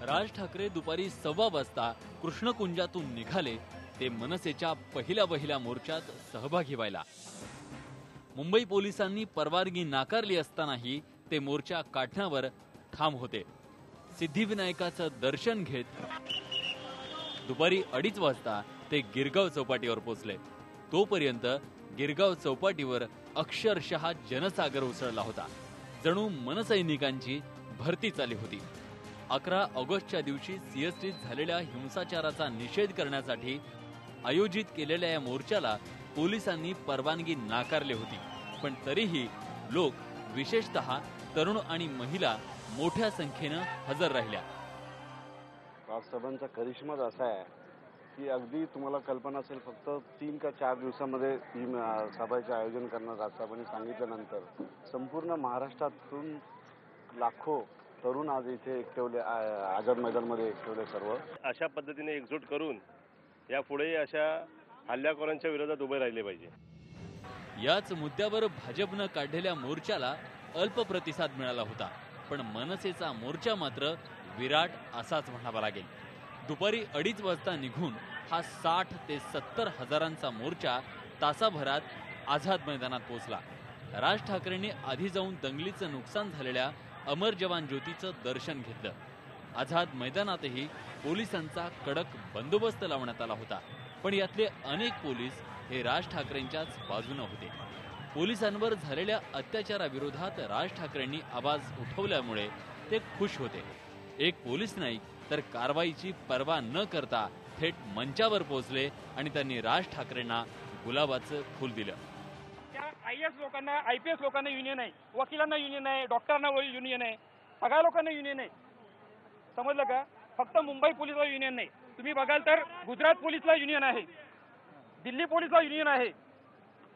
राज ठाकरे दुपारी 1:15 वाजता कृष्णकुंजातून निघाले ते मनसेच्या पहिल्या मोर्चात सहभागी व्हायला। मुंबई पोलिसांनी परवानगी नाकारली असतानाही ते मोर्चा काढण्यावर ठाम होते। सिद्धिविनायकाचं दर्शन घेत दुपारी 2:30 वाजता ते गिरगाव चौपाटीवर पोहोचले। तोपर्यंत गिरगाव चौपाटीवर अक्षरशः जनसागर उसळला होता। जणू मनसैनिकांची भरती चालली होती। 11 ऑगस्टच्या दिवशी सीएसटीत झालेल्या हिंसाचाराचा निषेध करण्यासाठी आयोजित केलेल्या या मोर्चाला पोलिसांनी परवानगी नाकारली होती, पण तरीही लोक, विशेषतः तरुण आणि महिला मोठ्या संख्येने हजर राहिल्या। राजसाहेबांचा करिश्माच असा आहे की अगदी तुम्हाला कल्पना असेल, फक्त 3 का 4 दिवसामध्ये ही सभेचे आयोजन करणं राजसाहेबांनी सांगितल्यानंतर संपूर्ण महाराष्ट्रातून लाखो तरुण आज इथे एकवले, आझाद मैदानमध्ये एकवले। सर्व अशा पद्धतीने एकजूट करून यापुढे अशा हल्लेखोरांच्या विरोधात उभे राहिले पाहिजे। याच मुद्द्यावर भाजपनं काढलेल्या मोर्चाला अल्प प्रतिसाद मिळाला होता, पण मनसेचा मोर्चा मात्र विराट असाच म्हणावा लागेल। दुपारी 2:30 वाजता निघून हा 60 ते 70 हजारांचा मोर्चा तासाभरात आझाद मैदानात पोहोचला। राज ठाकरेंनी आधी जाऊन दंगलीचं नुकसान झालेल्या अमर जवान ज्योतीचं दर्शन घेतलं। आझाद मैदानातही पोलिसांचा कडक बंदोबस्त लावण्यात आला होता, पण यातले अनेक पोलीस हे राज ठाकरेंच्याच बाजूने होते। पोलिसांवर झालेल्या अत्याचाराविरोधात राज ठाकरेंनी आवाज उठवल्यामुळे ते खुश होते। एक पोलीस नाईक तर कारवाईची पर्वा न करता थेट मंचावर पोहोचले आणि त्यांनी राज ठाकरेंना गुलाबाचं फूल दिलं। आयएएस लोकांना, आयपीएस लोकांना युनियन आहे, वकिलांना युनियन आहे, डॉक्टरांना युनियन आहे, सगळ्या लोकांना युनियन आहे, समजलं का? फक्त मुंबई पोलिसला युनियन नाही। तुम्ही बघाल तर गुजरात पोलिसला युनियन आहे, दिल्ली पोलिसला युनियन आहे।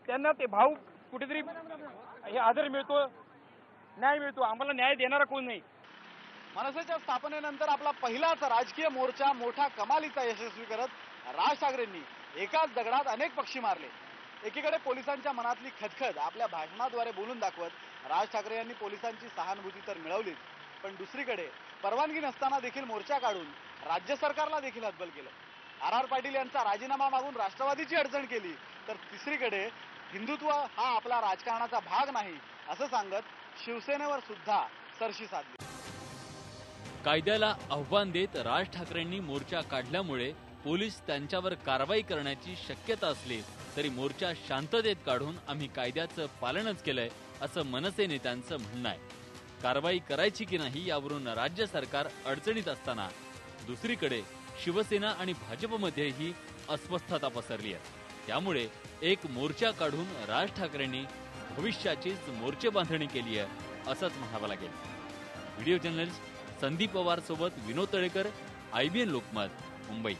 त्यांना ते भाऊ कुठेतरी हे आदर मिळतो, न्याय मिळतो। आम्हाला न्याय देणारा कोण नाही। मनसेच्या स्थापनेनंतर आपला पहिलाच राजकीय मोर्चा मोठा कमालीचा यशस्वी करत राज ठाकरेंनी एकाच दगडात अनेक पक्षी मारले। एकीकडे पोलिसांच्या मनातली खदखद आपल्या भाषणाद्वारे बोलून दाखवत राज ठाकरे यांनी पोलिसांची सहानुभूती तर मिळवलीच, पण दुसरीकडे परवानगी नसताना देखील मोर्चा काढून राज्य सरकारला देखील हतबल केलं। आर पाटील यांचा राजीनामा मागून राष्ट्रवादीची अडचण केली, तर तिसरीकडे हिंदुत्व हा आपला राजकारणाचा भाग नाही असं सांगत शिवसेनेवर सुद्धा सरशी साधली। कायद्याला आव्हान देत राज ठाकरेंनी मोर्चा काढल्यामुळे पोलीस त्यांच्यावर कारवाई करण्याची शक्यता असली तरी मोर्चा शांततेत काढून आम्ही कायद्याचं पालनच केलंय असं मनसे नेत्यांचं म्हणणं आहे। कारवाई करायची की नाही यावरून राज्य सरकार अडचणीत असताना दुसरीकडे शिवसेना आणि भाजपमध्येही अस्वस्थता पसरली आहे। त्यामुळे एक मोर्चा काढून राज ठाकरेंनी भविष्याचीच मोर्चे बांधणी केली आहे असंच म्हणावं लागेल। व्हिडिओ जर्नलिस्ट संदीप पवार सोबत विनोद तळेकर, IBN लोकमत, मुंबई।